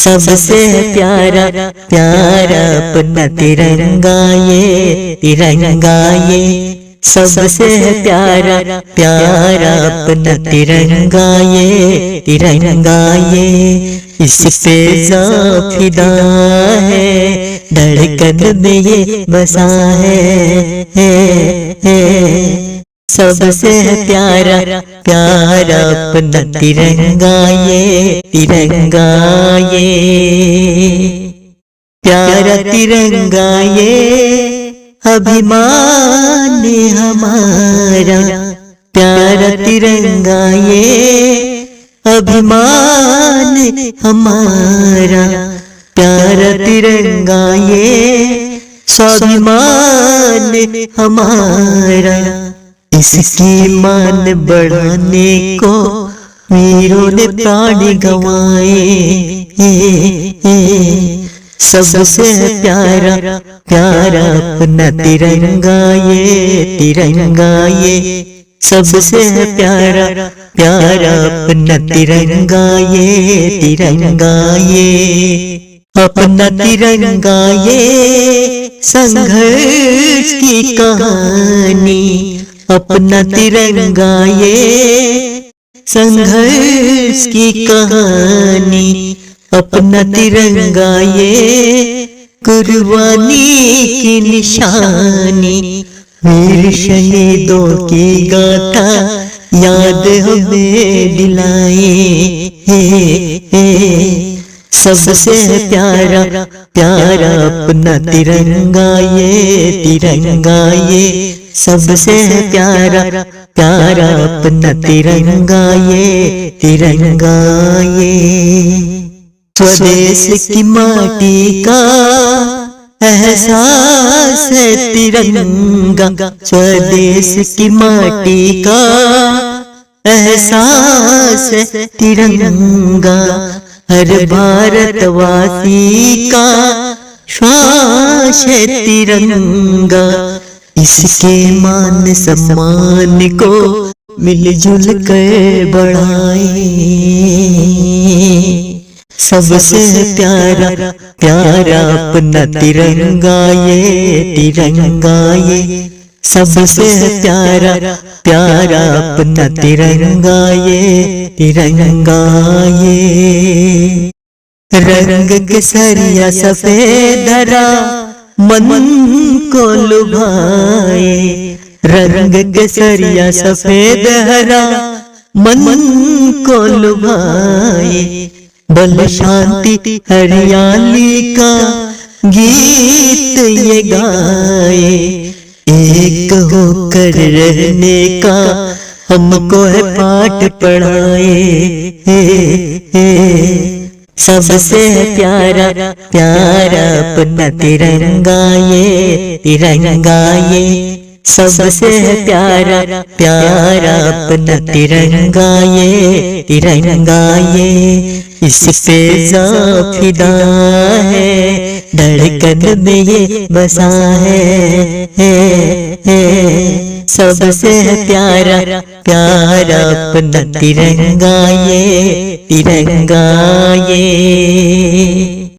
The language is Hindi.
सबसे प्यारा प्यारा अपना तिरंगा ये, तिरंगा ये। सबसे प्यारा प्यारा अपना तिरंगा ये, तिरंगा ये। इस पे फिदा है, धड़कन में ये बसा है। सबसे प्यारा प्यारा अपना तिरंगा ये, तिरंगा ये। प्यारा तिरंगा ये अभिमान हमारा, प्यारा तिरंगा ये अभिमान हमारा। प्यारा तिरंगा ये स्वाभिमान हमारा। इसकी मान बढ़ाने को वीरों ने प्राण गंवाए। सबसे प्यारा प्यारा अपना तिरंगा ये, तिरंगा ये। सबसे प्यारा प्यारा अपना तिरंगा ये, तिरंगा ये। अपना तिरंगा ये संघर्ष की कहानी, अपना तिरंगा ये संघर्ष की कहानी। अपना तिरंगा ये कुर्बानी की निशानी। वीर शहीदों की गाथा याद हमें दिलाए। सबसे प्यारा प्यारा अपना तिरंगा ये, तिरंगा ये। सबसे प्यारा प्यारा अपना तिरंगा ये, तिरंगा ये। स्वदेश की माटी का एहसास है तिरंगा, स्वदेश की माटी का एहसास है तिरंगा। हर भारतवासी का श्वास है तिरंगा। इसके मान सम्मान को मिलजुल कर बढ़ाए। सबसे प्यारा प्यारा अपना तिरंगा ये, तिरंगा ये। सबसे प्यारा प्यारा अपना तिरंगा ये, तिरंगा ये। रंग केसरिया सफेद हरा मन को लुभाए। रंग केसरिया सफेद हरा मन को लुभाए। बल शांति हरियाली का गीत ये गाए। एक होकर रहने का हमको है पाठ पढ़ाए। सबसे प्यारा प्यारा अपना तिरंगा ये, तिरंगा ये। सबसे प्यारा प्यारा अपना तिरंगा ये, तिरंगा ये। इस पे फिदा है, धड़कन में ये बसा है। सबसे प्यारा प्यारा अपना तिरंगा ये, तिरंगा ये।